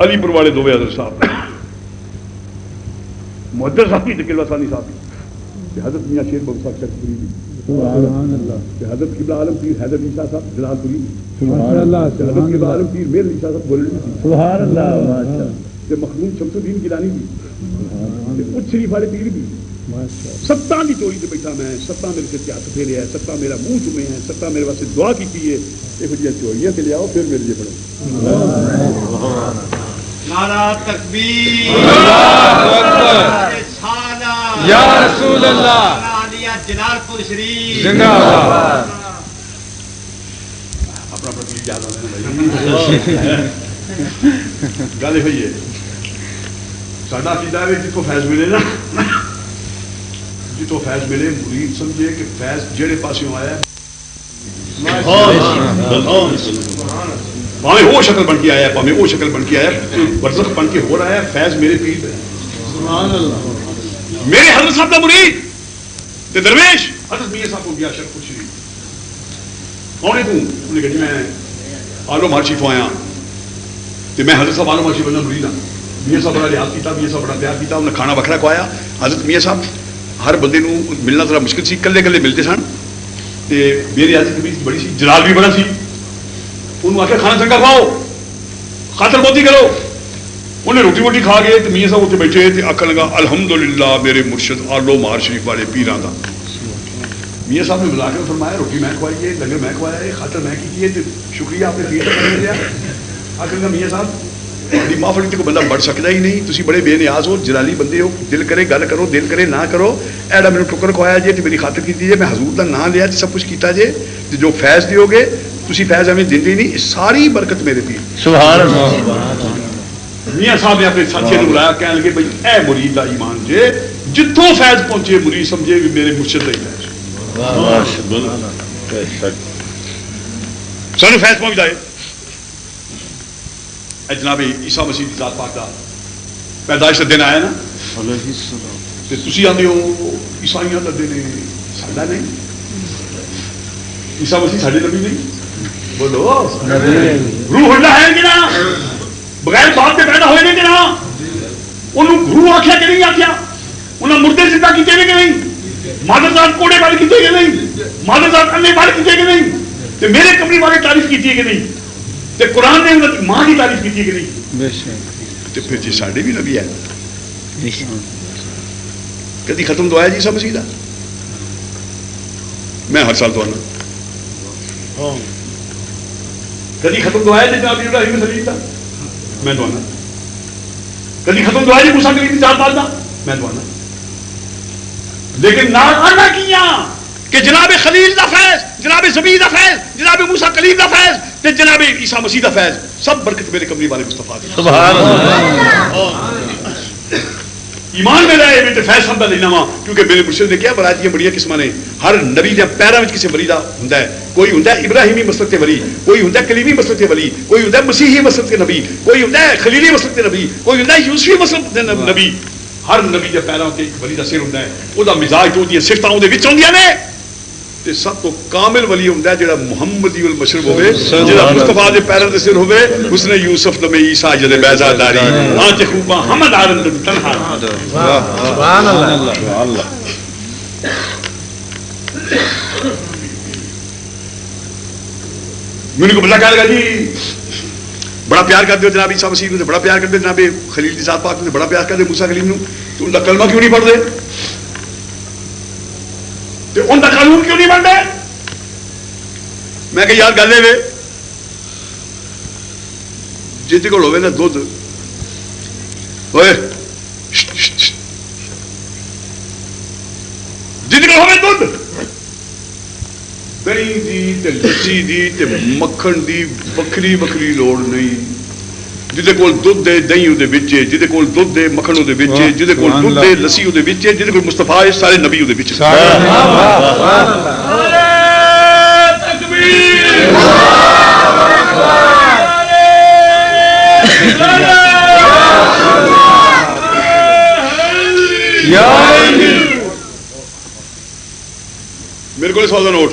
علی پور والے دو حضرت صاحب محدث صاحب کی قلعہ ثانی صاحب کی حضرت میاں شیر بخش صاحب چکری کی حضرت قبلہ عالم پیر حیدر علی شاہ صاحب جلال پوری سبحان اللہ حضرت قبلہ عالم پیر میر علی شاہ صاحب بولنے کی سبحان اللہ مخدوم شمس الدین گیلانی بھی اٹھ شریف والے پیر بھی ستاں کی چوری سے بیٹھا میں ستاں میرے سے ہاتھ پھیرے ہے ستاں میرا منہ چومے ہیں ستاں میرے واسطے دعا کی ہے یہ جی چوریاں کے لے آؤ پھر میرے لیے پڑھو نعرہ تکبیر یا رسول اللہ جلال پور شریف زندہ باد اپنا اپنا پیر یاد آنا گل ہوئی ہے ساڈا عقیدہ ہے جتوں فیض ملے نا جتوں فیض ملے مرید سمجھے کہ فیض جہے پاسوں آیا پاویں وہ شکل بن کے آیا پاویں وہ شکل بن کے آیا برزخ بن کے ہو رہا ہے فیض میرے پیر ہے میرے حضرت صاحب کا مرید تے درویش حضرت میاں صاحب کو گیا شرف شریف کون ہے تو انہوں نے کہا جی میں آلو مارشیف آیا تو میں حضرت صاحب آلو مارشیف بننا مرید ہوں میاں صاحب بڑا لحاظ کیا میاں صاحب بڑا پیار کیا انہیں کھانا بکھرا کھوایا حضرت میاں صاحب ہر بندے نو ملنا ذرا مشکل سی کلے کلے ملتے سن تو میری حضرت بھی بڑی سی جلال بھی بڑا سی انہوں آخیا کھانا چنگا کھاؤ خاطر بہتی کرو انہیں روٹی ووٹی کھا گئے تو میاں صاحب اتنے بیٹھے تو آخر لگا الحمدللہ میرے مرشد آلو مار شریف والے پیراں دا میاں صاحب نے ملا کے فرمایا روٹی میں کھوائی ہے لنگر میں کھوایا ہے خاطر میں کی ہے تو شکریہ آپ نے پیر کا کرنے دیا آخر لگا میاں صاحب تھوڑی معافی کو بندہ بڑھ سکتا ہی نہیں تھی بڑے بے نیاز ہو جلالی بندے ہو دل کرے گل کرو دل کرے نہ کرو ایڈا میرے ٹکر کھوایا جی تو میری خاطر کی جی میں حضور کا نام لیا سب کچھ کیتا جے جو فیض دیو گے تھی فیض ہمیں دیں نہیں ساری برکت میرے پیر سبحان اللہ میاں صاحب نے اپنے ساتھیوں نے بلایا کہنے لگے بھائی اے مرید دا ایمان جے جتوں فیض پہنچے مرید سمجھے بھی میرے مرشد دا ہی فیض سانو فیض پہنچ جائے جناب عیسیٰ مسیح کی ذات پاک دا پیدائش کا دن آیا نا تھی آتے ہو عیسائیاں کا دن ساڈا نہیں عیسیٰ مسیح ساڈے نبی نہیں بولو روح اللہ ہے کہ نا بغیر باپ کے پیدا ہوئے کہ نا انہوں روح آخیا کہ نہیں آخیا انہیں مردے زندہ کیتے کہ نہیں مادر ذات کوڑے والے کیتے کہ نہیں مادر ذات انے والے کیتے کہ نہیں تو میرے کمری والے تعریف کیتی ہے کہ نہیں تو قرآن نے انہوں ماں کی تعریف کی کہ نہیں تو پھر جی ساڈے بھی نبی ہے کدی ختم تو آیا جی سب مسیح دا میں ہر سال تو آنا کدی ختم تو آیا جی جناب ابراہیم خلیل دا میں تو آنا کدی ختم تو آیا جی موسیٰ کلیم دی ذات پاک دا میں تو آنا لیکن نہ آنا کیا کہ جناب خلیل دا فیض جناب زبی دا فیض جناب موسیٰ کلیم دا فیض تے جناب عیسیٰ مسیح دا فیض سب برکت میرے کملی والے مصطفیٰ دی سبحان اللہ ایمان میں رہے میں تے فیض سب دا لینا وا کیونکہ میرے مرشد نے کیا برائیاں بڑی قسماں نے ہر نبی دے پیراں وچ کسے ولی دا ہوندا ہے کوئی ہوندا ہے ابراہیمی مسلک تے ولی کوئی ہوندا ہے کلیمی مسلک تے ولی کوئی ہوندا ہے مسیحی مسلک تے نبی کوئی ہوندا ہے خلیلی مسلک تے نبی کوئی ہوندا ہے یوسفی مسلک تے نبی ہر نبی دے پیراں تے ایک ولی دا سر ہوندا ہے او دا مزاج جو دی صفتاں اون دے وچ ہوندیاں نے تے سب تو کامل ولی ہوندا ہے جڑا محمدی المشرب ہوے جڑا مصطفیٰ دے پیراں دے سر ہوے اس نے یوسف نبی عیسیٰ جدے بیضا داری آنچ خوباں حمد آرند تنہا سبحان اللہ میرے کو بلا کہا لگا جی بڑا پیار کرتے ہو جناب عیسیٰ مسیح نے بڑا پیار کرتے جناب خلیل کی ذات پاک نے بڑا پیار کرتے موسیٰ کلیم تو ان کا کلمہ کیوں نہیں پڑھتے ان کا قانون کیوں نہیں بنتا میں کہ یار گل ہے جی کو ہوئے نا دھد ہوئے جی کو ہوئے دھد دہی دی تے لسی دی تے مکھن دی بکری بکری لوڑ نہیں جہدے کول دودھ ہے دہی وہ جہدے کول دودھ ہے مکھن وہ جہدے کول دودھ ہے لسی وہ جہدے کول مصطفیٰ ہے سارے نبی وہ میرے کو سوال کا نوٹ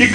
1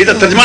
ਇਹਦਾ ਤਰਜਮਾ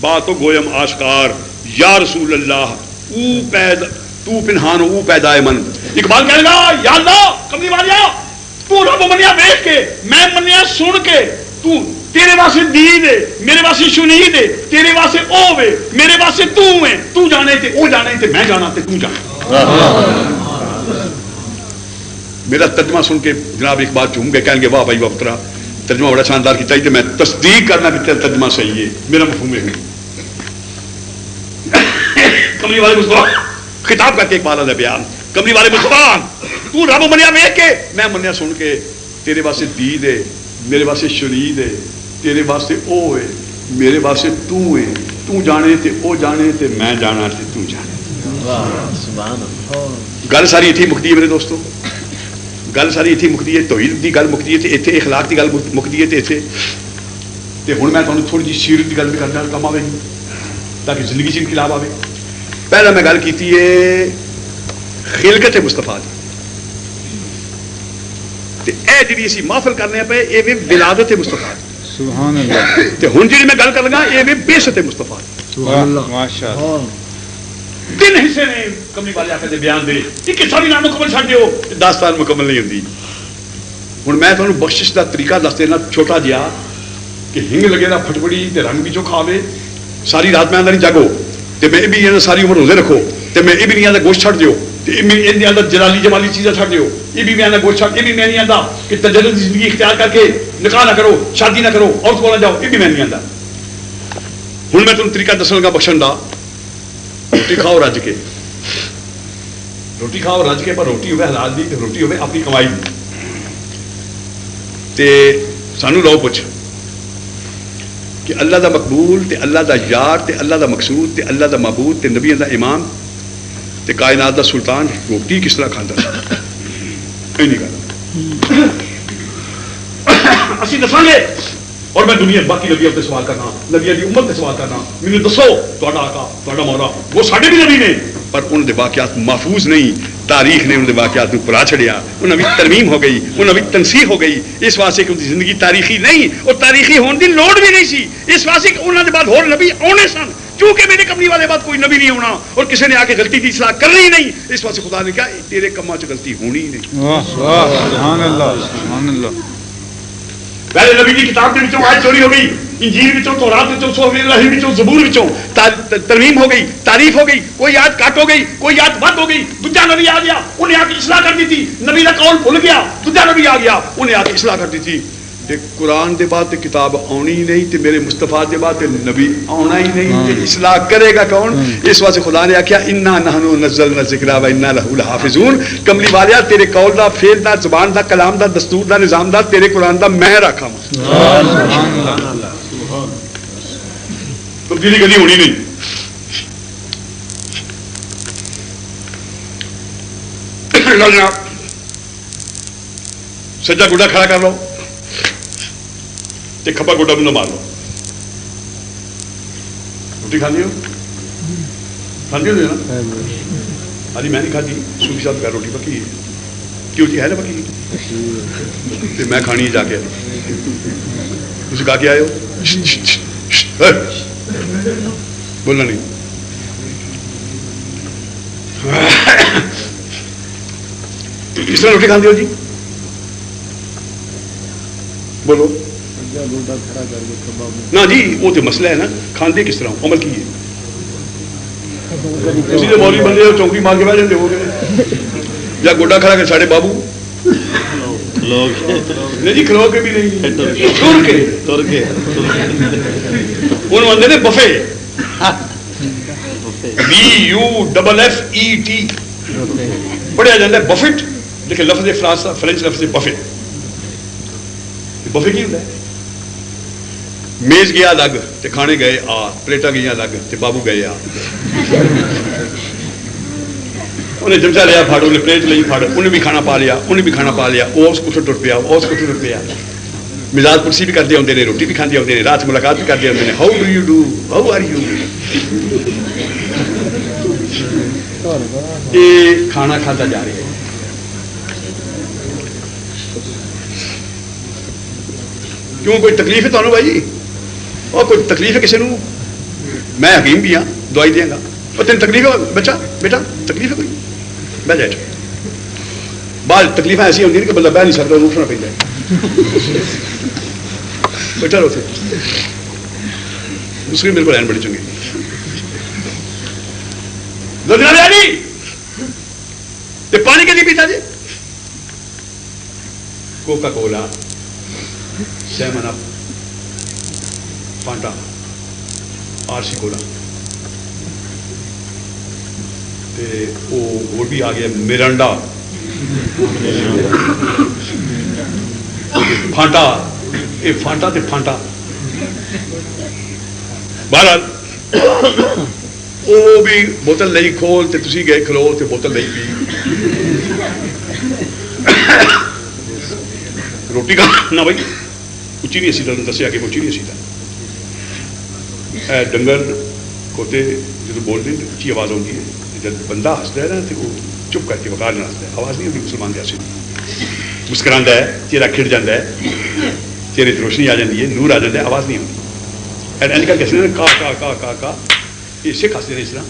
بات تو گویم آشکار یا رسول اللہ تو پنہان او پیدائے من. اقبال کہے گا یا اللہ کملی والیا تو رب منیا دیکھ کے میں منیا سن کے تو تیرے واسطے دید ہے میرے واسطے شنید ہے تیرے واسطے او ہے میرے واسطے تو ہے تو جانے تے او جانے تے میں جانا تے تو جانا. میرا ترجمہ سن کے جناب اقبال چوم کے کہیں گے واہ بھائی واہ پترا ترجمہ بڑا شاندار کیا چاہیے. میں تصدیق کرنا کہ تیرا ترجمہ صحیح ہے میرا مفہوم ہے. کملی والے مصطفیٰ خطاب کر کے اقبال ہے بیان کملی والے مصطفیٰ تو رب منیا ویکھ کے میں منیا سن کے تیرے واسطے دید ہے میرے واسطے شنید ہے تیرے واسطے او ہے میرے واسطے تو ہے تو جانے تے او جانے تے میں جانا تے تو جانے. گل ساری اتنی مکتی ہے میرے دوستو گل ساری اتنی مکتی ہے توحید دی گل مکتی ہے اتنے اخلاق دی گل مکتی ہے اتنے. ہوں میں تمہیں تھوڑی جی سیرت کی گل بھی کرنا کم آئے گی تاکہ زندگی سے انقلاب آئے. پہلا میں گل کی ہے خلقت مصطفیٰ کی اے جی اسی محفل کرنے پہ یہ ولادت مصطفیٰ سبحان اللہ. ہوں جی میں گل کر لگا یہ بعثت مصطفیٰ. ماشاءاللہ. تین حصے نے کملی والے آخر بیان دے ایک حصہ بھی نہ مکمل چھڈ دیو داستان مکمل نہیں ہوتی. ہوں میں تمہیں بخشش کا طریقہ دس دینا چھوٹا جہا کہ ہنگ لگے نا پھٹپڑی رنگ بھی جو کھاوے ساری رات میں آدھا نہیں جاگو تو میں یہ بھی نہیں ساری عمر روزے رکھو تو میں یہ بھی نہیں آتا گوشت چھڈ دیو اندر جلالی جمالی چیزیں چھڈ دیو یہ بھی میں آتا گوشت چھڈ یہ بھی میں نہیں آتا کہ تجدد زندگی اختیار کر کے نکاح نہ کرو شادی نہ کرو عورت کو نہ جاؤ یہ بھی میں نہیں آتا. ہوں میں تمہیں طریقہ دسن لگا بخشن کا. روٹی کھاؤ رج کے روٹی کھاؤ رج کے پر روٹی ہوئے حلال دی روٹی ہوئے اپنی کمائی دی. تے سانو لو پوچھ کہ اللہ دا مقبول تے اللہ دا یار تے اللہ دا مقصود تے اللہ دا معبود تے نبیوں دا امام تے کائنات دا سلطان روٹی کس طرح کھانا نہیں کھانا اسی دساں گے. اور میں دنیا باقی نبیوں سے سوال کرنا نبیوں کی امت سے سوال کرنا مجھے دسو تہاڈا آقا تہاڈا مولا وہ ساڈے بھی نبی نے پر انہوں نے واقعات محفوظ نہیں. تاریخ نے انہوں نے واقعات پلا چھڑیا انہوں بھی ترمیم ہو گئی انہوں بھی تنسیخ ہو گئی اس واسطے کہ ان کی زندگی تاریخی نہیں اور تاریخی ہونے کی لوڑ بھی نہیں سی اس واسطے کہ انہوں نے بعد اور نبی آنے سن چونکہ میرے کملی والے بعد کوئی نبی نہیں ہونا اور کسی نے آ کے غلطی کی اصلاح کرنی نہیں اس واسطے خدا نے کہا تیرے کماں چ غلطی ہونی نہیں. سبحان اللہ سبحان اللہ. پہلے نبی کی کتاب کے وچوں آیت چوری ہو گئی انجیل وچوں تورات وچوں صحف ابراہیم وچوں زبور وچوں ترمیم ہو گئی تعریف ہو گئی کوئی آیت کٹ ہو گئی کوئی آیت بند ہو گئی دوجا نبی آ گیا انہیں آ کے اصلاح کر دی تھی نبی کا قول بھول گیا دوجا نبی آ گیا انہیں آ کے اصلاح کر دی تھی. تے قرآن دے بعد تے کتاب آنی نہیں تے میرے مصطفیٰ دے بعد تے نبی آنا ہی نہیں تے اصلاح کرے گا کون. اس واسطے خدا نے آخیا انا نحن نزلنا الذکر و انا لہ لحافظون. کملی والیا تیرے قول دا فعل دا زبان دا کلام دا دستور دا نظام دا تیرے قرآن دا میں رکھا تبدیلی کدی ہونی نہیں. جناب سجا گوڈا کھڑا کر لو تے کھبا گوڈا نہ مار لو. روٹی کھاندی ہو کھاندی ہو نا ہاں میں نہیں کھادی صوفی صاحب کا روٹی پکی کیوں جی ہے نا پکی تے میں کھانی جا کے تسی کھا کے آئے ہو بولنا نہیں. کس طرح روٹی کھاندی ہو جی بولو نا جی وہ تو مسئلہ ہے نا کھاندے کس طرح عمل کی ہے. اسی لیے مولوی بندے چونکی مار کے بہ جاتے ہو گئے یا گوڈا کھڑا کر ساڑے بابو نہیں جی کھلو کے بھی نہیں تر کے انہوں آدھے نے بفے BUFFET پڑھیا جاتا ہے بفٹ لیکن لفظ فرینچ لفظ بفے. بفے کی ہوتا ہے میز گیا الگ تے کھانے گئے آ پلیٹاں گئی الگ تے بابو گئے آ انہیں چمچا لیا پھاڑ انہیں پلیٹ لئی پھاڑ انہیں بھی کھانا پا لیا انہیں بھی کھانا پا لیا وہ اس کو ٹر پیا وہ اس کو ٹر پیا. مزاج پرسی بھی کرتے ہوتے ہیں روٹی بھی کھانے ہوتے ہیں رات ملاقات بھی کرتے ہوتے ہیں how do you do how are you. یہ کھانا کھاتا جا رہا ہے. کیوں کوئی تکلیف ہے تمہیں بھائی اور کوئی تکلیف ہے کسی میں حکیم بھی ہاں دوائی دیا گا اور تین تکلیف ہے بچہ بیٹا تکلیف ہے کوئی بہ جائے بعض تکلیفیں ایسی ہوتی ہیں کہ بندہ بہ نہیں سکتا اٹھنا پہ جائے بیٹھا رہو تھے مسلم بالکل این بڑی چنگی پانی کے لیے پیتا جی Coca Cola seven up فانٹا R C کولا وہ بھی آ گیا مرنڈا فانٹا یہ فانٹا تے فانٹا بہرحال وہ بھی بوتل نہیں کھول تے تسی گئے کھلو تے بوتل نہیں پی روٹی کا نہ بھائی اچھی نہیں اسی طرح دسیا کہ اچھی نہیں اسی طرح ڈنگر کھوتے جب بولتے ہیں اچھی آواز ہوتی ہے جب بندہ ہستا ہے نا تو وہ چپ کر کے وقار نہ ہستا ہے آواز نہیں ہوتی مسلمان جیسے مسکرا ہے چہرہ کھڑ جاتا ہے چہرے سے روشنی آ جاتی ہے نور آ جاتا ہے آواز نہیں ہوتی کر کے کا یہ سکھ ہستے رہے اس طرح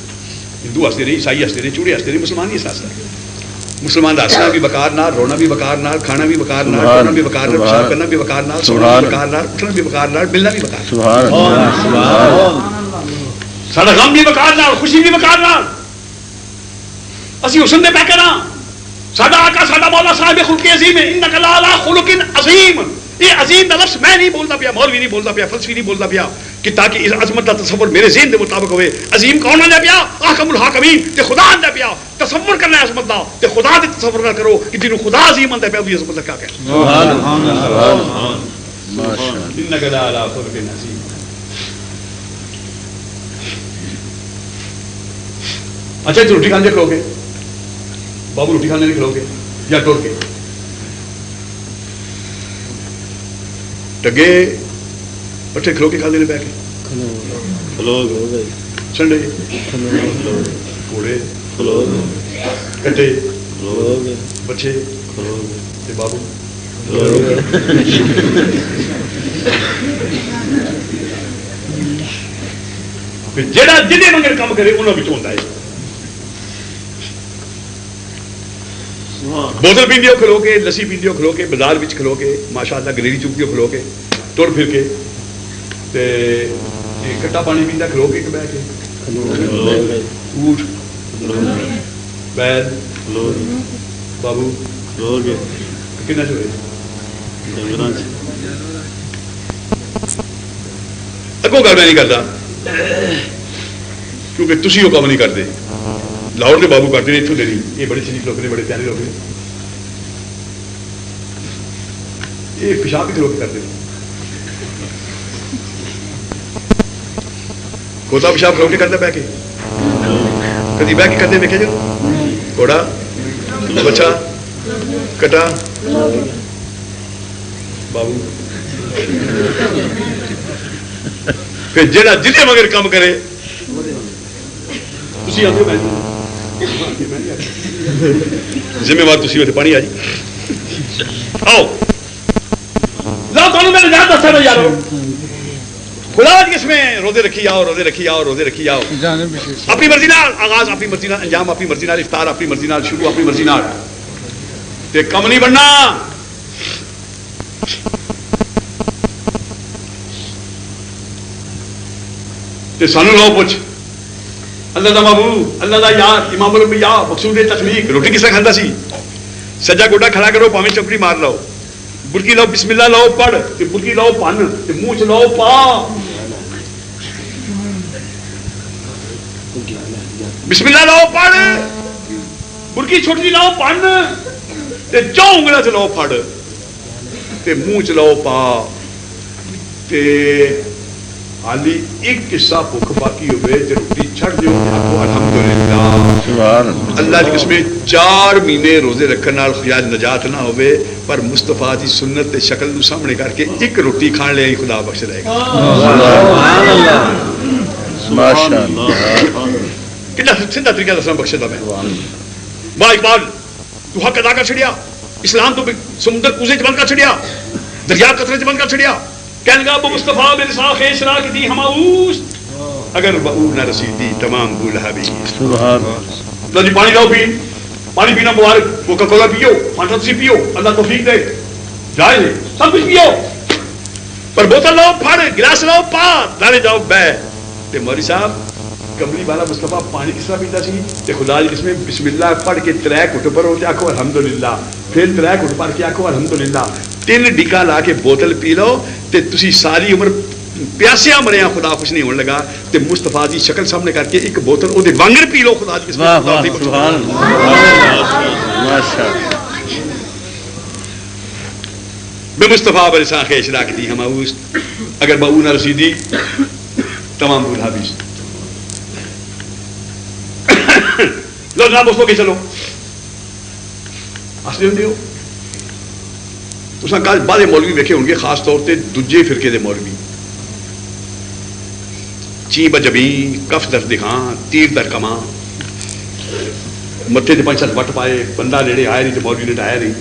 ہندو ہستے رہے عیسائی ہستے رہے چوڑے ہستے رہے مسلمان ہی ہستا ہے مسلمان کا ہسنا بھی بکار نال رونا بھی بکار نال کھانا بھی بکار نال کرنا بھی بکار نال پیشاب کرنا بھی بکار نال سونا بھی بکار نال اٹھنا بھی بکار نال ملنا بھی بکار سارا غم بھی بکار نال خوشی بھی بکار نال اسی حسن دے پہ کرا ساڈا آقا ساڈا مولا صاحب خلق عظیم انک لعلی خلق عظیم یہ عظیم کا لفظ میں نہیں بولتا پیا مولوی نہیں بولتا پیا فلسفی نہیں بولتا پیا کہ تاکہ اس عظمت کا تصور میرے ذہن کے مطابق ہوئے عظیم کون آ پیا احکم الحاکمین تے خدا آ پیا تصور کرنا ہے عظمت کا تے خدا دے تصور نہ کرو کہ جنوں خدا عظیم آتا پیا وہ عظمت کا کیا کہے سبحان اللہ انک لعلی خلق عظیم اچھا روٹی کھانے کھلو گے بابو روٹی کھانے نہیں کھلو گے یا ٹور کے ٹگے پٹھے کھلو کے کھانے بہ کے چنڈے گھوڑے کٹے بچے بابو جہاں جنہیں منگل کام کرے انہوں میں ہوتا ہے بوتل پیندی ہو کھلو کے لسی پیندی ہو کھلو کے بازار میں کھلو کے ماشاء اللہ گلیری چکتی ہو کھلو کے ٹر پھر کے کٹا پانی پیندا کھلو کے بہ کے اونٹ بیل بابو کنا چوے اگوں گل میں نہیں کرتا کیونکہ تسی وہ کام نہیں کرتے لاہور کے بابو کرتے ہیں اتوں دے نہیں یہ بڑے شریف لوگ نے بڑے پیارے لوگ نے یہ پیشاب بھی کھلو کے کرتے ہیں کھوتا پیشاب کھلو کے کرتا بہ کے کدی بہ کے کرتے دیکھے جو گھوڑا بچہ کٹا بابو پھر جہاں جنہیں مگر کام کرے تھی آتے ذمہ وار تھی ہوتے پانی آ جی آؤ لا تمہیں میں نجات دستا نہیں یارو خدا کس میں روزے رکھی آؤ روزے رکھی آؤ روزے رکھی آؤ اپنی مرضی نال آغاز اپنی مرضی نال انجام اپنی مرضی نال افطار اپنی مرضی نال شروع اپنی مرضی نال تے کم نہیں بننا تے سانو لو پوچھ اللہ دا محبوب اللہ دا یار امام الانبیاء مقصود تخلیق روٹی کس طرح کھانا سی سجا گوڈا کھڑا کرو پاویں چپڑی مار لو برکی لو بسم اللہ لو پڑھ تے برکی لو پن تے منہ چ لو پا بسم اللہ لو پڑھ برکی چھوٹی لو پن تے جو انگلا چ لو پھڑ تے منہ چ لو پا تے حالی ایک قصہ بھوک باقی ہوئے جو روٹی چھڑ دیو الحمدللہ اللہ کی قسم 4 مہینے روزے رکھنے نال خیال نجات نہ ہوئے پر مصطفیٰ دی سنت تے شکل نو سامنے کر کے ایک روٹی کھان لے خدا بخش دے گا ماشاءاللہ کتنا سیدھا طریقہ دسنا بخشدا میں واہ اقبال تو حق ادا کر چھڑیا اسلام تو سمندر کوزے چ بند کر چھڑیا دریا قطرے چ بند کر چھڑیا کہنے گا ابو مصطفیٰ میرے ساتھ خیش راہ کی دی ہماؤس اگر بہو نہ رسیدی تمام بولہ بھی سبحان لو جی پانی لاؤ پی پانی پینا مبارک کوکا کولا پیو فانٹا سی پیو اللہ توفیق دے جائز ہے سب کچھ پیو پر بوتل لاؤ پھڑ گلاس لاؤ پا دارے جاؤ بہ تے مولوی صاحب کملی والا مصطفیٰ پانی کس طرح پیتا سی تے خدا جی اس میں بسم اللہ پڑھ کے 3 گھٹ پڑھو تے آکھو الحمدللہ پھر 3 گھٹ پڑھ کے آکھو الحمدللہ 3 ڈگا لا کے بوتل پی لو تے تسی ساری عمر پیاسیا مریا خدا خوش نہیں ہونے لگا تے مصطفیٰ دی شکل سامنے کر کے ایک بوتل او دے وانگر پی لو خدا جی واہ واہ سبحان اللہ ماشاءاللہ میں مصطفیٰ برساں خیش راک دی ہم اوس اگر بہو نہ رسیدی تمام بولہ بھی لو جناب دوستوں کے چلو اصلی ہوندے ہو تساں کل بعض مولوی ویکھے ہون گے خاص طور تے دوجے فرقے دے مولوی چی بجبیں کف در دکھاں تیر در کماں متھے تے 5-7 وٹ پائے بندہ نیڑے آیا نہیں تے مولوی نے ڈایا نہیں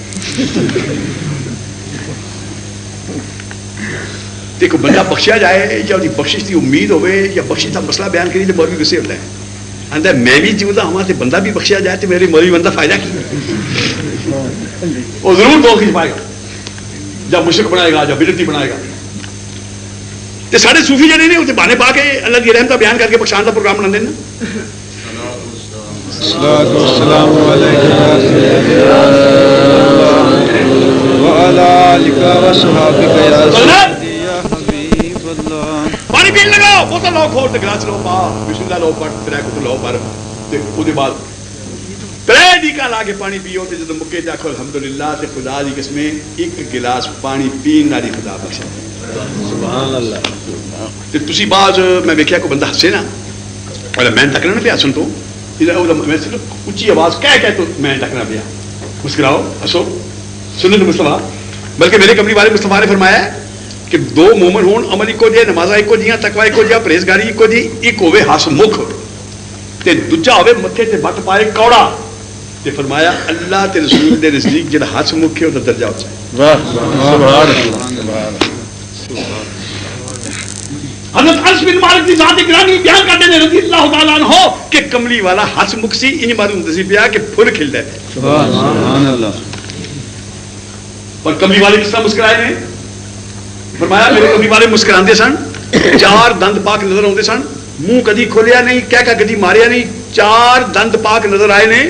تے کوئی بندہ بخشیا جائے یا انہی بخشش کی امید ہوئے یا بخشش کا مسئلہ بیان کری تو مولوی غصے ہوتا ہے آندہ میں بھی جیوتا ہوں تے بندہ بھی بخشیا جائے تو میرے مولوی بندہ فائدہ کی وہ ضرور تو کھینچ پائے گا جب مشرک بنائے گا جب بدعتی بنائے گا تے سارے صوفی جڑے نے تے بہانے پا کے اللہ کی رحمت بیان کر کے بخشان کا پروگرام بنا دینا الصلاۃ والسلام علیک وعلی آلک وصحبک یا سیدی یا حبیب اللہ پانی پین لگاؤ بوتل لاؤ کھول تے گلاس لو پا بسم اللہ لو پڑھ 3 گھٹ لو پر تے او دے بعد 3 ڈیکا لا کے پانی پیو تے جدوں مکے تے آکھو الحمدللہ تے خدا دی قسم ایک گلاس پانی پین والی خدا بخشے سبحان اللہ تے تسی باز میں ویکھیا کوئی بندہ ہسے نا اور میں تکنا نہ پیا سن تو میں صرف اونچی آواز کہہ تو میں تکنا پیا مسکراؤ ہسو سنت مصطفیٰ بلکہ میرے کملی والے مصطفیٰ نے فرمایا کہ 2 مومن ہون عمل ایکو جے نمازاں ایکو جیاں تقوی ایکو جیا پرہیزگاری ایکو جی ایک ہوے ہس مکھ تے دوجا ہوے متھے تے بٹ پائے کوڑا تے فرمایا اللہ تے رسول دے نزدیک جڑا ہس مکھ ہے او دا درجہ اونچا ہے واہ سبحان اللہ حضرت انس بن مالک کی ذات گرامی بیان کرتے ہیں رضی اللہ تعالیٰ عنہ کہ کملی والا ہس مکھ سی انج معلوم دسی پیا کہ پھل کھل دے سبحان اللہ اور کملی والے کس طرح مسکرائے نے فرمایا میرے کملی والے مسکراندے سن 4 دند پاک نظر آتے سن منہ کدی کھولیا نہیں کہہ کدی ماریا نہیں 4 دند پاک نظر آئے نے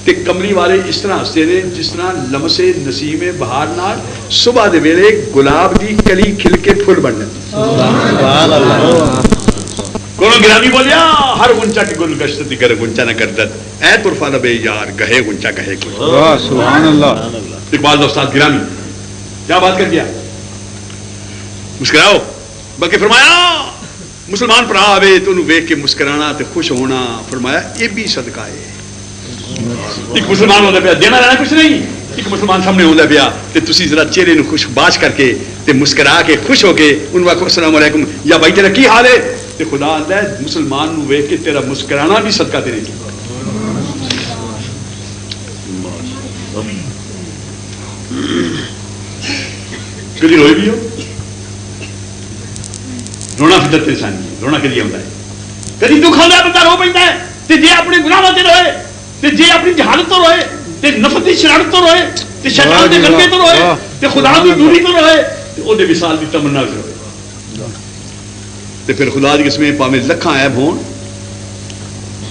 تے کملی والے اس طرح ہستے نے جس طرح لمسے نسیم بہار نال صبح دے ویلے گلاب دی کلی کھل کے پھل بن جاتی سبحان اللہ کونوں گرامی بولیا ہر گنچا کی گل گشت دیگر گنچا نہ کردت اے طرفہ لبے یار گہے گنچا کہے کوئی واہ سبحان اللہ اقبال استاد گرامی کیا بات کر دیا مسکراؤ بلکہ فرمایا مسلمان پڑھا آوے تو انہوں ویکھ کے مسکرانا تے خوش ہونا فرمایا یہ بھی صدقہ ہے ایک مسلمان ہوتا پیا دینا لینا کچھ نہیں ایک مسلمان سامنے ہوتا پیا تے تسی ذرا چہرے نو خوش باش کر کے تے مسکرا کے خوش ہو کے انہوں آکھو السلام علیکم یا بھائی تیرا کی حال ہے تے خدا آتا ہے مسلمان نو ویکھ کے تیرا مسکرانا بھی صدقہ تیرے کی کدی روئی بھی ہو رونا فطرت انسانی رونا کدی آتا ہے کدی دکھ آتا ہے بندہ رو پیندا ہے تے جے اپنے گناہاں تے روئے تے جے اپنی جہالت تو روئے تے نفس دی شرارت تو روئے تے شیطان دے غلبے تو روئے تے خدا دی دوری تو روئے تے او دے وصال دی تمنا روئے تے پھر خدا دی قسم پاویں لکھاں عیب ہون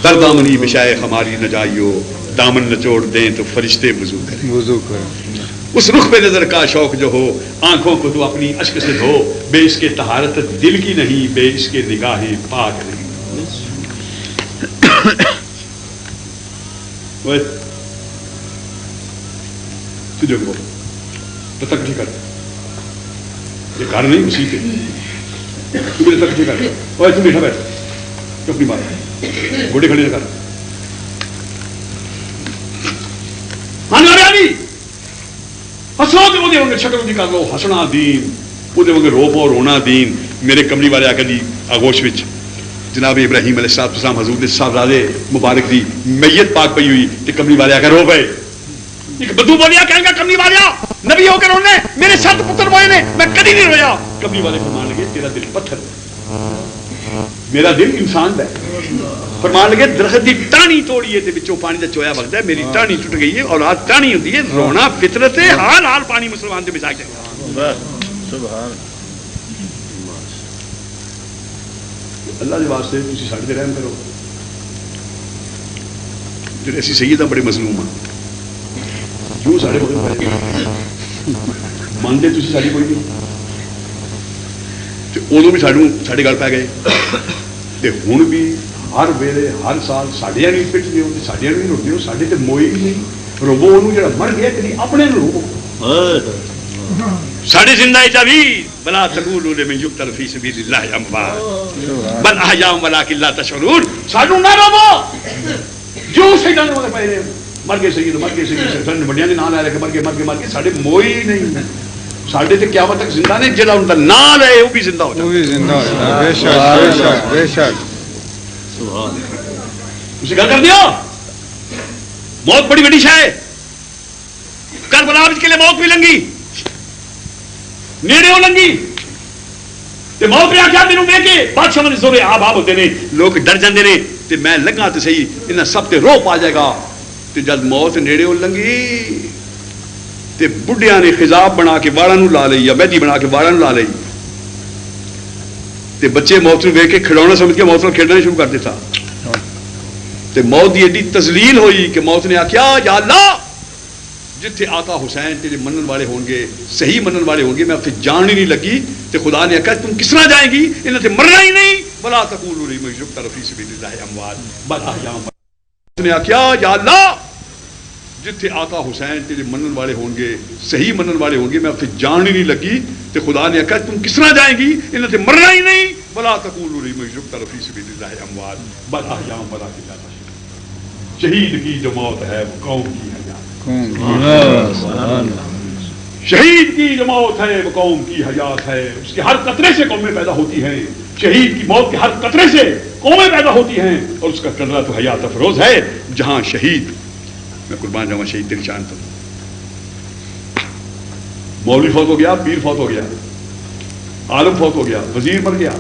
در دامنی بشائے ہماری نہ جائیو دامن نچوڑ دیں تو فرشتے وضو کریں وضو کریں اس رخ پہ نظر کا شوق جو ہو آنکھوں کو تو اپنی اشک سے دھو بے اس کے طہارت دل کی نہیں بے اس کے نگاہیں پاک نہیں تجھے کو پتہ کٹھی کر یہ گھر نہیں اسی پہ تو میرے تک کٹھی کر اوے تم بیٹھا بیٹھ چپنی مار گوڑے کھڑے کر ہسو تو وہ شکل دی کر لو ہسنا دین وہ رو پو رونا دین میرے کملی والے آ دی آگوش وچ جناب ابراہیم علیہ السلام حضور دے صاحبزادے مبارک دی میت پاک پئی ہوئی تے کملی والے آ کے رو پے ایک بدو بولیا کہیں گا کملی والیا نبی ہو کے رونے میرے 7 پتر ہوئے نے میں کدی نہیں رویا کملی والے فرمان لگے تیرا دل پتھر میرا دل انسان دا ہے. فرمان لگے درخت کی ٹانی توڑیے تے وچوں پانی دا چویا وگدا ہے. میری ٹانی ٹوٹ گئی ہے. اولاد ٹانی ہوندی ہے. رونا فطرت ہے. حال حال پانی مسلمان دے مزاج ہے. سبحان اللہ دے واسطے تسی ساڈے تے رحم کرو. جڑے اسی سیداں بڑے مظلوم ہاں جو ساڈے مگر پہ گئے مانتے تسی ساڈی کوئی نہیں تے ادوں بھی ساڈے گل پی گئے تے ہن بھی ہر ویلے ہر سال ساڈیاں نہیں پٹ دیو تے ساڈیاں نہیں روٹی ہو. ساڈے تے موئی بھی نہیں. روو انہوں جڑا مر گیا کدی اپنے نوں روو. ساڈے زندہ بھی بلا تقولوا لمن يقتل في سبيل الله اموات بل احياء ولكن لا تشعرون. سانو نہ روو جو سیداں دے پے رہے مر گئے سید سن بڑیاں دے نام لے کے مر گئے. ساڈے موئی نہیں. ساڈے تے قیامت تک زندہ نے. جڑا ان دا نام لے وہ بھی زندہ ہو جائے. بے شک بے شک. تسی گل کر دیو. موت بڑی بڑی شے ہے. کربلا وچ کے لیے موت بھی لنگی نیڑے ہو لنگی تے موت نے آخیا مینوں ویکھ کے بادشاہ دے زورے آباب ہوتے ہیں. لوگ ڈر جاندے نے تے میں لگا تے صحیح انہاں سب تے روپ آ جائے گا. تے جد موت نیڑے ہو لنگی تے بڈھیاں نے خضاب بنا کے واڑاں نوں لا لئی یا مہدی بنا کے واڑاں نوں لا لئی تے بچے موت نوں ویکھ کے کھڑونا سمجھ کے موت نال کھیڈنا شروع کر دیتا. تے موت دی ایڈی تذلیل ہوئی کہ موت نے آخیا یا اللہ جتھے آقا حسین تیرے منن والے ہون گے صحیح منن والے ہون گے میں اتنے جان ہی نہیں لگی. تے خدا نے آخیا تم کس طرح جائیں گی انہاں تے مرنا ہی نہیں. ولا تقولوا لمن يقتل في سبيل الله اموات بل احياء. نے آخیا یا اللہ جتھے آقا حسین تیرے منن والے ہون گے صحیح منن والے ہون گے میں اتنے جان ہی نہیں لگی. تے خدا نے آخیا تم کس طرح جائیں گی انہاں تے مرنا ہی نہیں. ولا تقولوا لمن يقتل في سبيل الله اموات بل احياء ولكن لا تشعرون. شہید کی جو موت ہے وہ قوم کی حیات. شہید کی جو موت ہے وہ قوم کی حیات ہے. اس کے ہر قطرے سے قومیں پیدا ہوتی ہیں. شہید کی موت کے ہر قطرے سے قومیں پیدا ہوتی ہیں اور اس کا قطرہ تو حیات افروز ہے. جہاں شہید میں قربان جاؤں شہید تیری شان پر. مولوی فوت ہو گیا, پیر فوت ہو گیا, عالم فوت ہو گیا, وزیر مر گیا,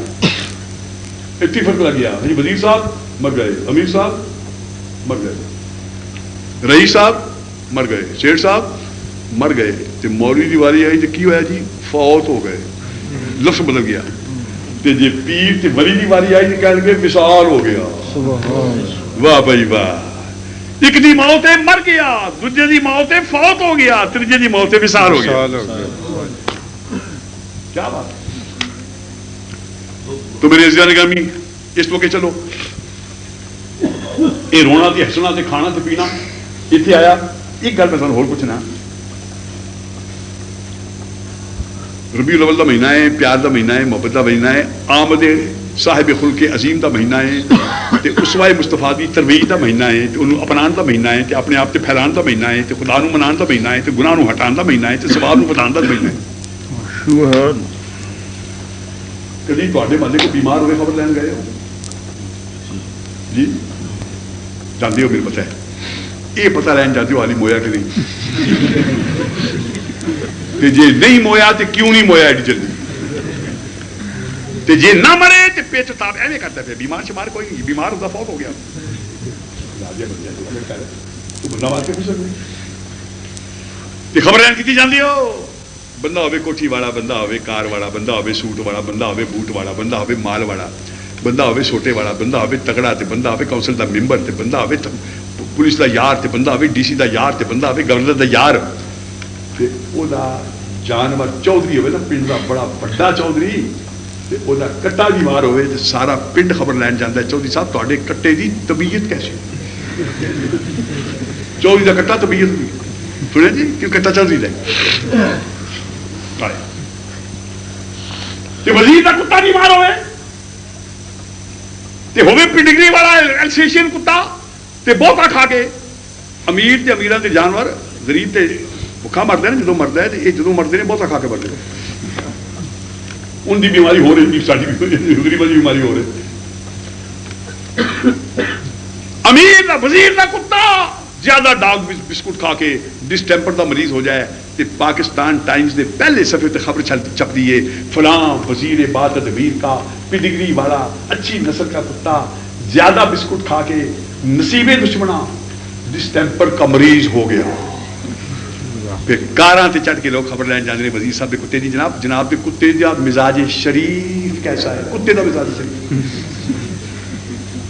اتنی فرق لگ گیا. وزیر صاحب مر گئے, امیر صاحب مر گئے, رئیس صاحب مر گئے, شیخ صاحب مر گئے. تے مولوی دی واری آئی تے کی ہویا جی فوت ہو گئے. لفظ بدل گیا. تے جے پیر تے ولی دی واری آئی تے کہن گے وصال ہو گیا. واہ بھائی واہ. ایک دی موت ہے مر گیا, دوجے دی موت ہے فوت ہو گیا, تیجے دی موت ہے وصال ہو گیا. کیا بات. تو میرے عزیزان گرامی اس موقع چلو یہ رونا تے ہسنا تے کھانا تے پینا اتنے آیا. ایک گل میں تمہیں ہور پوچھنا. ربیع الاول کا مہینہ ہے, پیار کا مہینہ ہے, محبت کا مہینہ ہے, آمد صاحب خلق عظیم کا مہینہ ہے, تے اسوہ مصطفیٰ دی ترویج کا مہینہ ہے, تے انہوں اپنان کا مہینہ ہے, تے اپنے آپ تے پھیلان کا مہینہ ہے, تے خدا نو منان کا مہینہ ہے, تے گناہ نو ہٹان کا مہینہ ہے, تے ثواب نو بتان کا مہینہ ہے. کدی تواڈے محلے کو بیمار ہوئے خبر لین گئے ہو جی؟ جانتے ہو میرے پتہ ہے. یہ پتہ لین جاتے ہو عالم ہویا کہ نہیں. تے جے نہیں مویا تے کیوں نہیں مویا ایڈی جلدی. تے جے نہ مرے تے پیٹ تاب ایویں کرتا پیا. بیمار شمار کوئی نہیں, بیمار ہوتا فوت ہو گیا. تو بندہ مار کے پوچھ سکتے تے خبر لین کی جاندی ہو. بندہ ہوے کوٹھی والا, بندہ ہوے کار والا, بندہ ہوے سوٹ والا, بندہ ہوے بوٹ والا, بندہ ہوے مال والا, بندہ ہوے چھوٹے والا, بندہ ہوے تگڑا, تے بندہ ہوے کونسل دا ممبر, تے بندہ ہوے پولیس دا یار, تے بندہ ہوے ڈی سی دا یار, تے بندہ ہوے گورنر دا یار. تے او دا جانور چودھری ہوئے نا پنڈ دا بڑا بڑا چودھری, تے او دا کٹا بیمار ہوئے تے سارا پنڈ خبر لین جاندا ہے چودھری صاحب تواڈے کٹے دی طبیعت کیسی. چودھری دا کٹا طبیعت بھی سنیا جی کیوں کٹا چودھری دا. تے وزیر دا کتا بیمار ہوئے تے ہوئے پڈگری والا السیشن کتا تے بہتا کھا کے. امیر تے امیراں دے جانور, غریب تے بھکا مرد ہے نا جدو مرد ہے, یہ جدو مرد نے بہت کھا کے مرد. ان کی بیماری ہو رہی, ساری غریب کی بیماری ہو رہی. امیر دا وزیر دا کتا زیادہ ڈاگ بسکٹ کھا کے ڈسٹیمپر دا مریض ہو جائے, تے پاکستان ٹائمز نے پہلے صفحے تے خبر چھپ دی ہے فلاں وزیر با تدبیر کا پیڈگری والا اچھی نسل کا کتا زیادہ بسکٹ کھا کے نصیب دشمنا ڈسٹیمپر کا مریض ہو گیا. پھر کاراں تے چڑھ کے لوگ خبر لین جاندے نے وزیر صاحب دے کتے دی جناب دے کتے دا مزاج شریف کیسا ہے؟ کتے دا مزاج شریف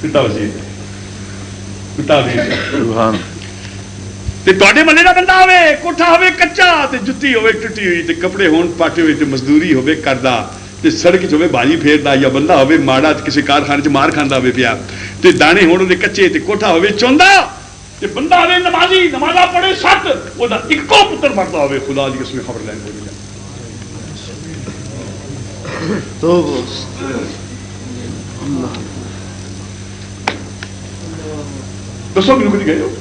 کتا وزیر کتا وزیر سبحان تے تواڈے ملے دا بندہ ہوے کوٹھا ہوے کچا تے جُتی ہوے ٹٹی ہوئی تے کپڑے ہون پاٹے ہوئے تے مزدوری ہوے کردا تے سڑک چ ہوے باجی پھیردا یا بندہ ہوے ماڑا کسی کارخانے چ مار کھاندا ہوے پیا تے دانے ہون دے کچے تے کوٹھا ہوے چوندا تے بندہ ہوے نمازی نمازاں پڑھے سٹ او دا اکو پتر مردا ہوے خدا دی قسم خبر لین ہو جائے. تو دسو مینوں کدی گئے ہو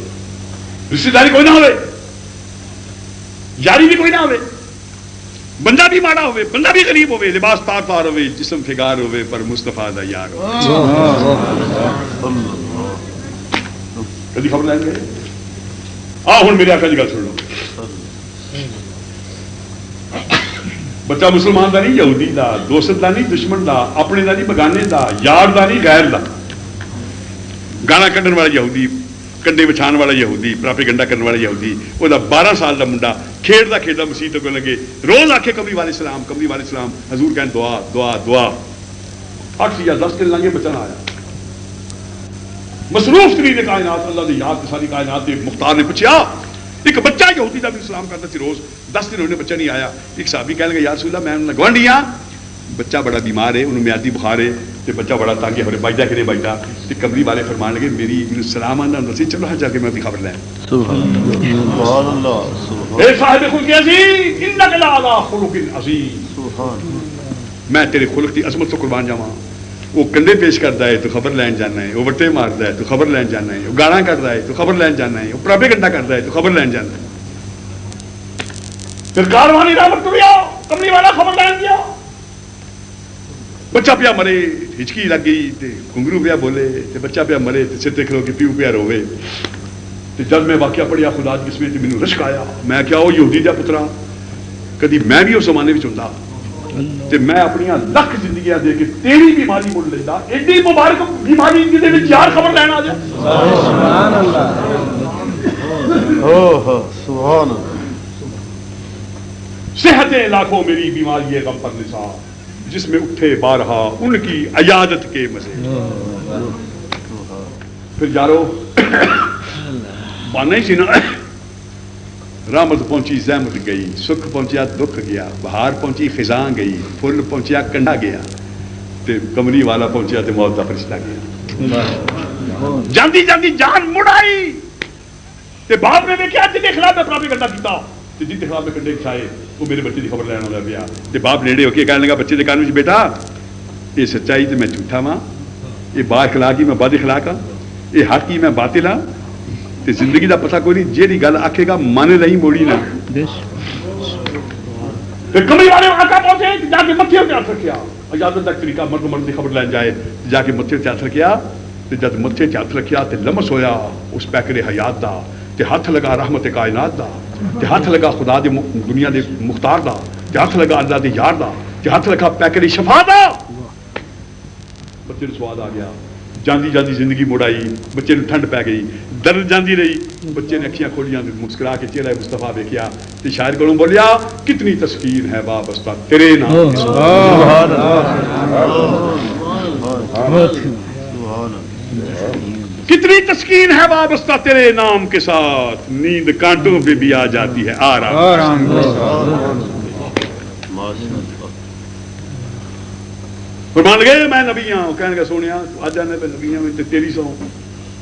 رشتے داری کوئی نہ ہوے یاری بھی کوئی نہ ہوے بندہ بھی ماڑا ہوے بندہ بھی غریب ہوے لباس تار تار ہوے جسم فگار ہوے پر مصطفیٰ دا یار ہوے کدی خبر لین گئے ہوں میرے آقا جی گل سن لو بچہ مسلمان دا نہیں یہودی دا دوست دا نہیں دشمن دا اپنے دا نہیں بگانے دا یار دا نہیں غیر دا گانا کڈن والا یہودی کنڈے بچھان والا یہودی پراپے گنڈا کرنے والا یہودی وہ 12 سال کا منڈا کھیڈتا کھیڈتا مسیح کو لگے روز آکھے کملی والے السلام حضور کہن دعا دعا دعا 8 یا 10 دن لنگے بچنا آیا مصروف ترین کائنات اللہ دی یاد ساری کائنات کے مختار نے پوچھا ایک بچہ یہودی کا بھی سلام کرتا سی روز 10 دن انہیں بچہ نہیں آیا ایک صحابی کہنے لگا یا رسول اللہ میں گوانڈی ہاں بچہ بڑا بیمار ہے انہوں میادی بخار ہے تے بچہ بڑا تانگے ہو رہے بائدہ کہ نہیں بائدہ تے قبری والے فرمان لگے میری سلام آنا نسی چلو ہاں جا کے میں بھی خبر لیں سبحان اللہ اے صاحب خلق عظیم انک لعلی خلق عظیم میں تیرے خلق دی عظمت تو قربان جاواں وہ کنڈے پیش کرتا ہے تو خبر لین جانا ہے وہ وٹے مارتا ہے تو خبر لین جانا ہے وہ گالاں کرتا ہے تو خبر لین جانا ہے وہ پراپے گنڈا کرتا ہے تو خبر لین جانا ہے پھر کاروانی رحمت کریا کملی والا خبر لین گیا بچہ پیا مرے ہچکی لگ گئی تے گھنگرو پیا بولے تے بچہ پیا مرے تے سر تے کھلو کے پیو پیا روے تے جب میں واقعہ پڑھیا خدا کی قسمت مینوں رشک آیا میں کیا وہ یہودی دا پترا کدی میں بھی اس زمانے وچ ہوندا تے میں اپنی لکھ زندگیاں دے کے تیری بیماری مڑ لیندا ایڈی مبارک بیماری جے وچ یار خبر لین آ جائے سبحان اللہ اوہ سبحان اللہ صحتیں لاکھوں میری بیماری غم پر نثار جس میں اٹھے بارہا ان کی عیادت کے مزے پھر یارو بانا ہی سی نا رحمت پہنچی زحمت گئی سکھ پہنچیا دکھ گیا بہار پہنچی خزاں گئی پھل پہنچیا کنڈا گیا تے کملی والا پہنچیا تے موت دا فرشتہ گیا جاندی جاندی جان مڑ آئی تے باپ نے دیکھا جن کے خلاف میں پراپی کنڈا کیتا تے جن کے خلاف میں کنڈے کھائے وہ میرے بچے کی خبر لینا ہوا پیا تے باپ نیڑے ہو کے کہنے لگا بچے کے کان میں بیٹا یہ سچائی تے میں جھوٹا ہاں یہ با اخلاقی میں بد اخلاق ہاں یہ حق کی میں باطل ہاں تے زندگی دا پتہ کوئی نہیں جیڑی گل آکھے گا من نہیں موڑی نہ پھر کملی والے آقا پہنچے جا کے متھے تے ہاتھ رکھیا اجازت تک طریقہ مرد مرد کی خبر لین جائے جا کے متھے تے ہاتھ رکھیا تے جب متھے تے ہاتھ رکھیا تے لمس ہویا اس پیکرے حیات دا تے ہاتھ لگا رحمت کائنات دا تے ہاتھ لگا خدا دے دنیا دے مختار دا تے ہاتھ لگا اللہ دے یار دا تے ہاتھ لگا پیکری شفا دا بچے نوں سواد آ گیا جاندی جاندی زندگی مڑ آئی بچے نوں ٹھنڈ پی گئی درد جاندی رہی بچے نے اکھیاں کھولیاں مسکرا کے چہرہ مصطفیٰ دیکھیا تے شاعر کولوں بولیا کتنی تسکین ہے وابستہ تیرے نام سبحان اللہ کتنی تسکین ہے وابستہ تیرے نام کے ساتھ نیند کانٹوں پہ بھی آ جاتی ہے آرام فرمان لگے میں نبی ہاں کہنے کا سونے آ جانے پہ نبی ہاں تیری سو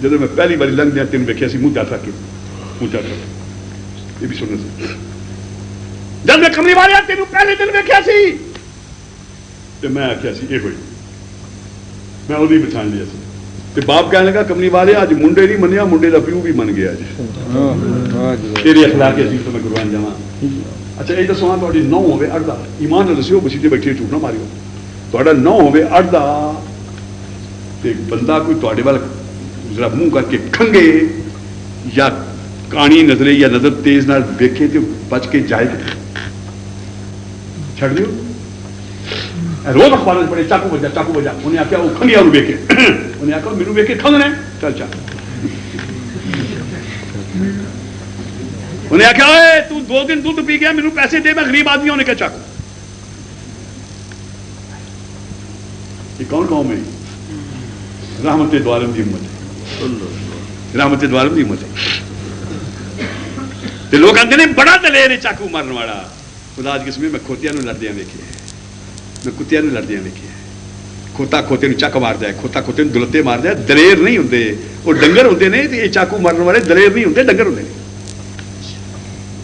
جب میں پہلی باری لنگ دیا تین ویکیا سی منہ جا رکھ کے منہ جا رکھ یہ بھی سننا سی جب میں کملی والے تین پہلے دن ویکیا سی تو میں آخیا سی یہ ہوئی میں وہی پچھان لیا سی تے باپ کہنے لگا کملی والے اج منڈے نہیں منیا منڈے دا پیو بھی من گیا جی تیری اخلاق عزیز تو میں قربان جاواں اچھا یہ دسو تہاڈی نو ہوے اڑدا ایمان نال دسیو بچی تے بیٹھے جھوٹ نہ ماریو تہاڈا نو ہوے اڑدا تے بندہ کوئی تہاڈے ول ذرا منہ کر کے کھنگے یا کہانی نظرے یا نظر تیز نہ ویکھے تو بچ کے جائے چھڑ دیو روز اخبار پڑھے چاقو بجا انہیں آخیا وہ کھنگیا ویکے انہیں آخیا میرے ویکے کھنگنا چل چل انہیں آخیا تو 2 دن دودھ پی گیا میرے پیسے دے میں غریب آدمی ہونے کا چاقو یہ کون قوم ہے رحمت دوالم کی امت ہے رحمت دوالم کی امت ہے لوگ آتے ہیں بڑا دلیر چاقو مارن والا خدا کی قسم میں کھوتیاں لڑدیا ویکھے میں کتیا لڑدیا ویکھے کھوتا کھوتے چک مارد ہے کھوتا کھوتے دلتے مارد ہے دلیر نہیں ہوتے وہ ڈنگر ہوتے ہیں یہ چاقو مارن والے دلیر نہیں ہوتے ڈنگر ہوتے ہیں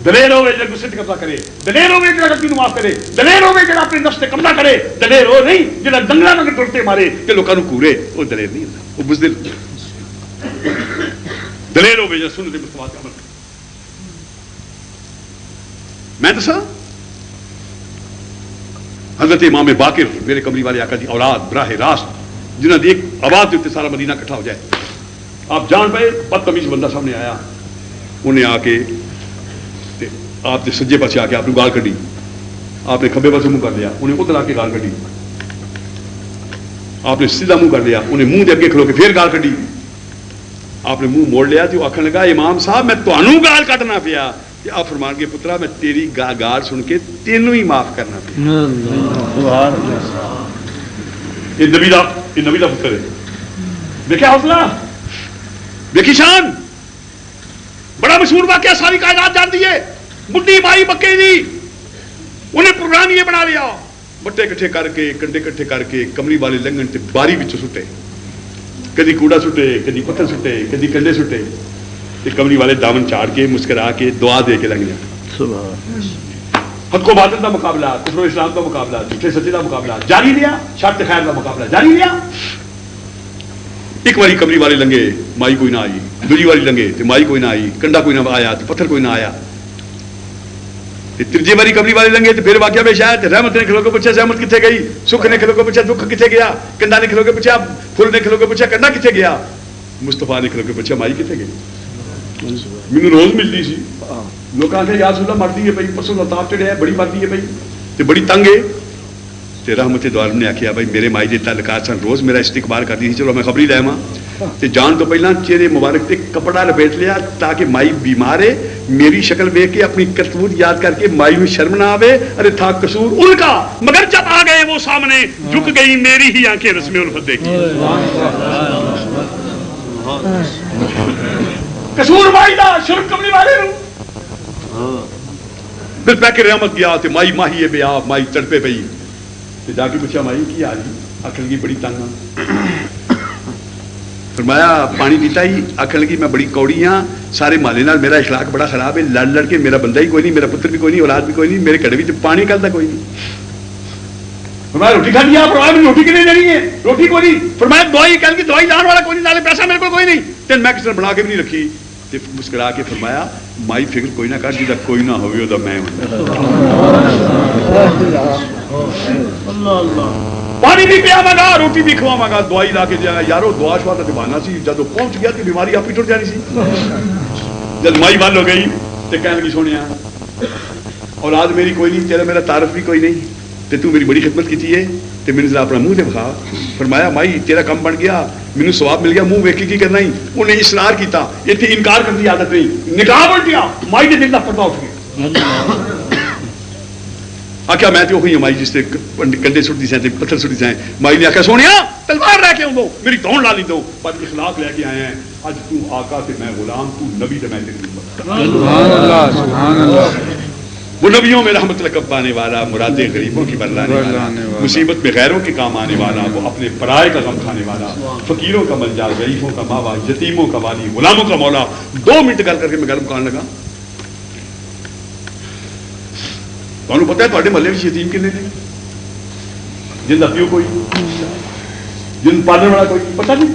دلیر ہوئے جو غصے قبضہ کرے دلیر ہوئے جو غلطی معاف کرے دلیر ہوئے جو اپنے نفس سے قبضہ کرے دلیر ہو نہیں جو ڈنگرا میں ٹرتے مارے کہ لوگوں کو کورے وہ دلیر نہیں ہوتا وہ بزدل دلیر ہوئے جو سنت مصطفیٰ کا عمل میں دسا حضرت امام باقر میرے کملی والے آقا دی اولاد براہ راست جنہوں نے ایک آواز دیتے سارا مدینہ کٹھا ہو جائے آپ جان پائے بدتمیز بندہ سامنے آیا انہیں آ کے آپ نے سجے پاسے آ کے آپ نے گال کڈی آپ نے کھبے پاسے منہ کر لیا انہیں ادھر آ کے گال کڈی آپ نے سیدھا منہ کر لیا انہیں منہ دے اگے کھلو کے پھر گال کڈی آپ نے منہ موڑ لیا تو آخر لگا امام صاحب میں تمہوں گال کٹنا پیا کہ آپ فرمان کے پترا میں تیری گال سن کے تینوں ہی معاف کرنا پیا یہ نبی دا پتر ہے دیکھا حوصلہ دیکھی شان بڑا مشہور واقعہ ساری کائنات جان دی ہے بڈھی مائی بکے دی انہیں پروگرام یہ بنا لیا بٹے کٹھے کر کے کنڈے کٹھے کر کے کملی والے لنگن تے باری وچوں سٹے کدی کوڑا سٹے کدی پتھر سٹے کدی کنڈے سٹے تے کملی والے دامن چاڑ کے مسکرا کے دعا دے کے لنگ گیا سبحان حق و باطل کا مقابلہ کفر و اسلام کا مقابلہ جھوٹے سچے کا مقابلہ جاری لیا شرط خیر کا مقابلہ جاری لیا ایک باری کملی والے لنگے مائی کوئی نہ آئی دوسری باری لنگے تے مائی کوئی نہ آئی کنڈا کوئی نہ آیا تے پتھر کوئی نہ آیا تیجی باری کملی والے لنگے تے پھر واقعہ پیش آیا تے رحمت نے کھلو کے پوچھا رحمت کتنے گئی سکھ نے کھلو کے پوچھا دکھ کتنے گیا کنڈا نے کھلو کے پوچھا پھول نے کھلو کے پوچھا کنڈا کتنے گیا مصطفیٰ نے کھلو کے پوچھا مائی کتنے گئی مینوں روز ملتی سی لوگ آتے یا رسول اللہ مرتی ہے بھائی پرسوں لطاف چڑھیا ہے بڑی مرتی ہے بھائی تے بڑی تنگ ہے تے رحمت دوالم نے آخیا بھائی میرے مائی دے تعلقات سن روز میرا استقبال کرتی تھی چلو میں خبری لے تے جان تو پہلا چہرے مبارک تے کپڑا لپیٹ لیا تاکہ مائی بیمار ہے میری شکل دیکھ کے اپنی کرتوت یاد کر کے مائی میں شرم نہ آوے ارے تھا قصور ان کا مگر جب آ گئے وہ سامنے جھک گئی میری ہی آنکھیں رسم الفت دیکھی قصور مائی دا شرم کملی والے نو پھر پیکر رحمت گیا تے مائی ماہی بے آپ مائی تڑپے پئی تے جا کے پوچھا مائی کی حال آخر لگی بڑی تنگ فرمایا پانی پیتا ہی آخر لگی میں بڑی کوڑی ہاں سارے مالے نال میرا اخلاق بڑا خراب ہے لڑ لڑ کے میرا بندہ ہی کوئی نہیں میرا پتر بھی کوئی نہیں اولاد بھی کوئی نہیں میرے کڑے بھی پانی نکلتا کوئی نہیں فرمایا روٹی کھا دیا فرمایا روٹی کے لیے دینی ہے روٹی کوئی نہیں فرمایا دوائی کل کی دوائی لان والا کوئی نہیں نالے پیسہ میرے کو کوئی نہیں تین میں کس طرح بنا کے بھی نہیں رکھی تے مسکرا کے فرمایا مائی فکر کوئی نہ کر جا کوئی نہ ہوئے وہ میں پانی بھی پیاواں گا روٹی بھی کھواواں گا دوائی لا کے جائے یارو دعا شوا تو دیوانا سی جب پہنچ گیا تو بیماری آپ ہی ٹر جانی سی جب مائی بند ہو گئی تو کہنے لگی سونے اولاد میری کوئی نہیں تیرا میرا تعارف بھی کوئی نہیں تو میری بڑی خدمت کی ہے تو میں نے ذرا اپنا منہ سے بخا فرمایا مائی تیرا کم بن گیا مینوں ثواب مل گیا منہ ویکھ کے کی کرنا ہی انہیں اصرار کیتا اتنے انکار کرنے کی عادت نہیں نکاح بن گیا مائی کے دل کا پردہ اٹھ گیا آخیا میں تو ہوئی ہوں مائی جس سے کنڈے سٹتی سیں پتھر سٹتی سیں مائی نے آخیا سونے تلوار لے کے آؤں دو میری دون لا لی دو پر اخلاق لے کے آئے ہیں اج تو آقا تے میں غلام تو نبی تے میں تیری سبحان اللہ وہ نبیوں میں رحمت لقب پانے والا مرادیں غریبوں کی بلانے والا مصیبت میں غیروں کے کام آنے والا وہ اپنے پرائے کا غم کھانے والا فقیروں کا ملجا ضعیفوں کا ماوا یتیموں کا والی غلاموں کا مولا 2 منٹ گل کر کے میں گل مکان لگا تمہیں پتا ہے تھوڑے محلے میں یتیم کنے نے جن کا پیو کوئی جن پالنے والا کوئی پتا نہیں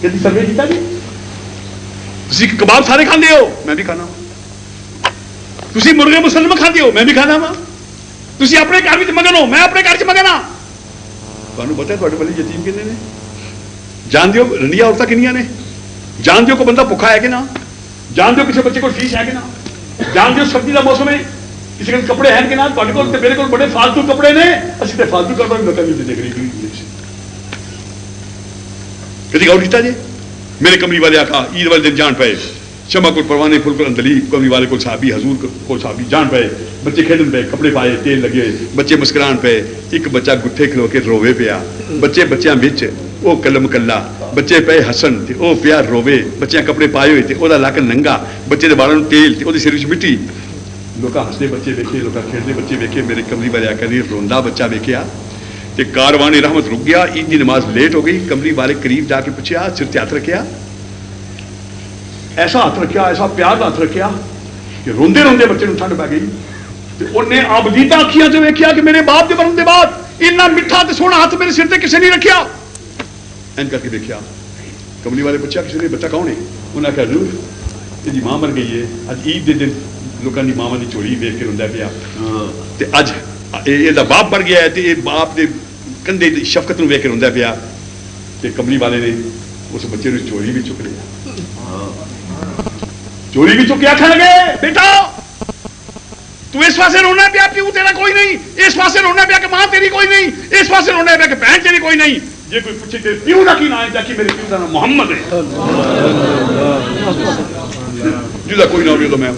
کدی سروے کیتا نہیں تسی کباب سارے کھاندے ہو میں بھی کھانا تسی مرغے مسلم کھاندے ہو میں بھی کھانا وا تسی اپنے گھر وچ مگن ہو میں اپنے گھر چ مگن ہاں تمہیں پتا ہے تھوڑے محلے یتیم کنے نے جان دیو رنڈیاں عورتیں کنیاں نے جان دیو کو بندہ بھکھا ہے کہ نہ جانتے ہو کسی بچے کو فیس ہے کہ نہ جانتے ہو سردی کا موسم ہے کسی کے کپڑے ہیں کہ نہ تھوڑے کو میرے کو بڑے فالتو کپڑے نے اسی تے فالتو کپڑے بھی لوگوں نے دیکھ رہی کدی گاؤ دیتا جی میرے کملی والے آقا عید والے دن جان پائے شمع کو پروانے پھول کر اندلی کملی والے کو صحابی حضور کو صحابی جان پائے بچے کھیلن پہ کپڑے پائے تیل لگے بچے مسکران پہ ایک بچہ گٹھے کھلو کے روے پیا بچیاں بچ وہ کلم کلا بچے پے ہسن تے او پیا روے بچیاں کپڑے پائے ہوئے تھے وہ لک ننگا بچے دے بالوں تیل تے وہ سر مٹی لوگ ہستے بچے ویکھے لوگ کھیلتے بچے ویکھے میرے کملی والے آقا نے روندا بچہ ویکھیا کہ کاروان رحمت رک گیا عید کی نماز لیٹ ہو گئی کملی والے قریب جا کے پوچھا سر تے ہاتھ رکھیا ایسا ہاتھ رکھیا ایسا پیار ہاتھ رکھیا کہ روندے روندے بچے نوں ٹھنڈ پی گئی تے انہیں آبدیدہ اکھیاں تے ویکھیا کہ میرے باپ دے مرن دے بعد اتنا میٹھا تے سونا ہاتھ میرے سر تے کسے نہیں رکھیا این کر کے دیکھیا کملی والے پوچھا کسی نے بچہ کون ہے انہاں کہا ضرور یہ ماں مر گئی ہے اج عید دے دن لوکاں دی ماواں دی چوڑی ویکھ کے روندا پیا تے اج یہ باپ مر گیا ہے تے یہ باپ دے کندھے دی شفقت نوں ویکھ کے روندا پیا تے کملی والے نے اس بچے نوں چوری بھی چک لیا چوری بھی چکے آخر لگے بیٹا تو اس پاسے رونا پیا پیو تیرا کوئی نہیں اس پاسے رونا پیا کہ ماں تیری کوئی نہیں اس پاسے رونا پیا کہ بہن تیری کوئی نہیں جی کوئی پوچھے تیرے پیو کا کی نام ہے کہ میرے پیو کا نام محمد ہے جا کوئی نہ ہو تو میں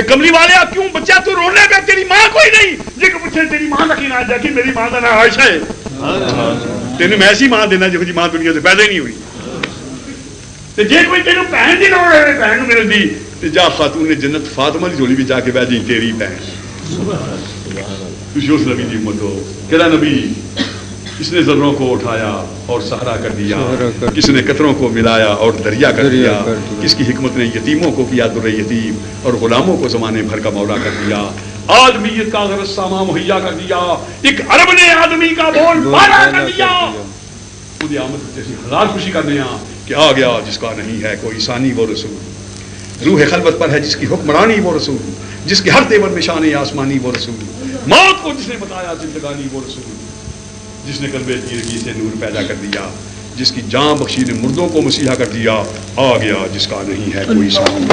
کملی والے کیوں بچہ تو رونا پیا تیری ماں کوئی نہیں جی کوئی پوچھے تیری ماں کا کی نام ہے کہ میری ماں کا نام عائشہ ہے تینوں میں ایسی ماں دینا جو ماں دنیا سے پیدا ہی نہیں ہوئی جی کوئی تینوں بہن کی لوڑ ہے بہن ملتی جا خاتون نے جنت فاطمہ کی جوڑی بھی جا کے بہ جی تیری بہن تھی اس نبی کی امت ہو کہڑا نبی کس نے ذروں کو اٹھایا اور سہارا کر دیا کس نے قطروں کو ملایا اور دریا کر دیا کس کی حکمت نے یتیموں کو کیا در یتیم اور غلاموں کو زمانے بھر کا مولا کر دیا آدمیت کا غرض سامان مہیا کر دیا ایک عرب نے آدمی کا بول بالا کر دیا خود آمد جیسی ہزار خوشی کرنے کہ آ گیا جس کا نہیں ہے کوئی ثانی وہ رسول روح خلوت پر ہے جس کی حکمرانی وہ رسول جس کے ہر تیور نشان آسمانی وہ رسول موت کو جس نے بتایا زندگانی وہ رسول جس نے قلب تیرگی سے نور پیدا کر دیا جس کی جان بخشی نے مردوں کو مسیحا کر دیا آ گیا جس کا نہیں ہے کوئی ثانی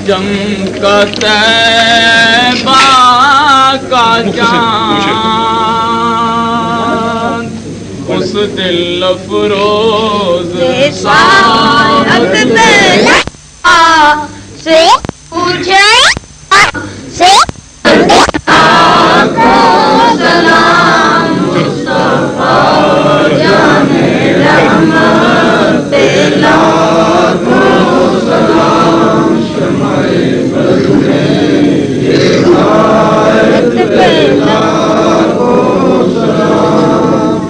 جم کا طیبہ کا چاند اس دل افروز ساعت سے پوچھے سے سلام مصطفیٰ جان رحمت لاکھوں سلام شمع بز میں ہدایت پہ لاکھوں سلام.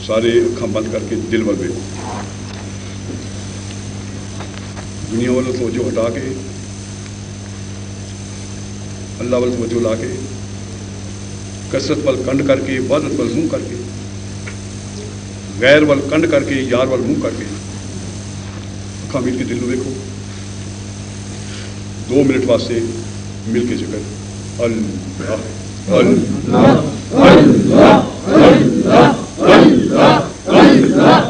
سارے اکھاں بند کر کے دل ول بیٹھو دنیا والوں توجہ ہٹا کے اللہ وال توجہ لا کے کثرت وال کنڈ کر کے عبادت وال منہ کر کے غیر وال کنڈ کر کے یار وال منہ کر کے اکھاں مل کے دل ویکھو 2 منٹ واسطے مل کے ذکر اللہ اللہ اللہ اللہ اللہ اللہ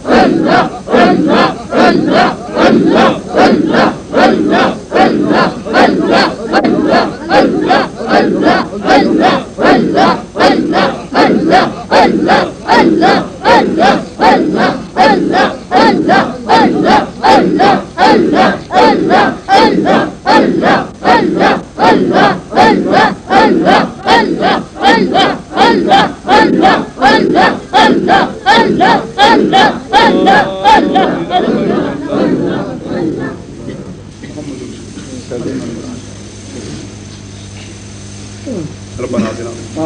اللہ اللہ ربنا آتنا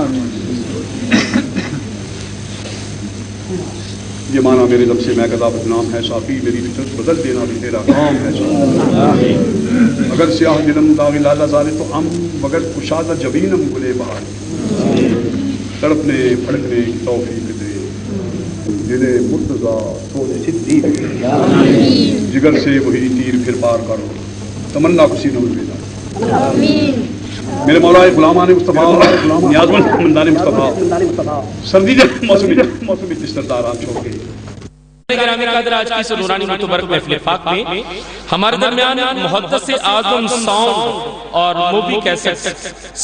یہ مانا میرے لب سے میں گدا بدنام ہے صافی میری فطرت بدل دینا بھی تیرا کام ہے صافی اگر سیاہ دلم داغی لالا زالے تو ہم مگر کشادہ جبینم گلے بہار تڑپنے پھڑکنے کی توفیق دے دل مرتضیٰ سوچ صدیق جگر سے وہی تیر پھر پار کرو تمنا کسی نور بیدا میرے مولا غلامان مصطفیٰ نیاز مند مندان مصطفیٰ سردی جب موسمی دسترداران چھوڑ گئی گرامی قدر آج کی سنورانی متبرک محفل پاک میں ہمارے درمیان محدث اعظم ساؤنڈ اور مووی کیسٹ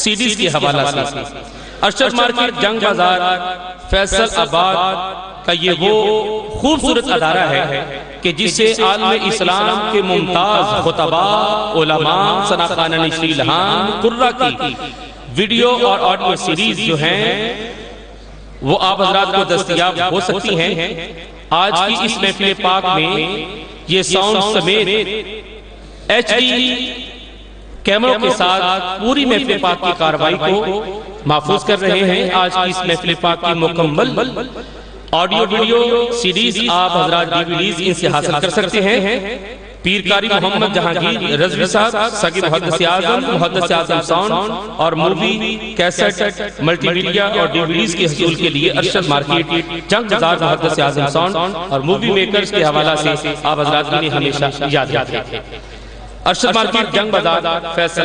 سیڈیز کی حوالہ سے ارشد مارکیٹ جنگ بازار فیصل آباد کا یہ وہ خوبصورت ادارہ ہے کہ جسے عالم اسلام کے ممتاز خطباء علماء ثناخانہ نشری لہان قرہ کی ویڈیو اور آڈیو سیریز جو ہیں وہ آپ حضرات کو دستیاب ہو سکتی ہیں۔ آج کی اس محفل پاک میں یہ ساؤنڈ سمیت ایچ ڈی کیمروں کے ساتھ پوری محفل پاک کی کاروائی کو محفوظ کر رہے ہیں۔ آج کی اس محفل پاک کی مکمل آڈیو ویڈیو سیریز آپ حضرات ڈیویڈیز ان سے حاصل کر سکتے ہیں۔ پیرکاری محمد جہانگیر رضوی صاحب سگی محدث اعظم ساؤنڈ اور مووی کیسٹ ملٹی میڈیا اور ڈیویڈیز کے حصول کے لیے ارشد مارکیٹ جنگ بازار محدث اعظم ساؤنڈ اور مووی میکرز کے حوالہ سے آپ حضرات انہیں ہمیشہ یاد رکھیں۔ ارشد مارکیٹ جنگ بازار فیصل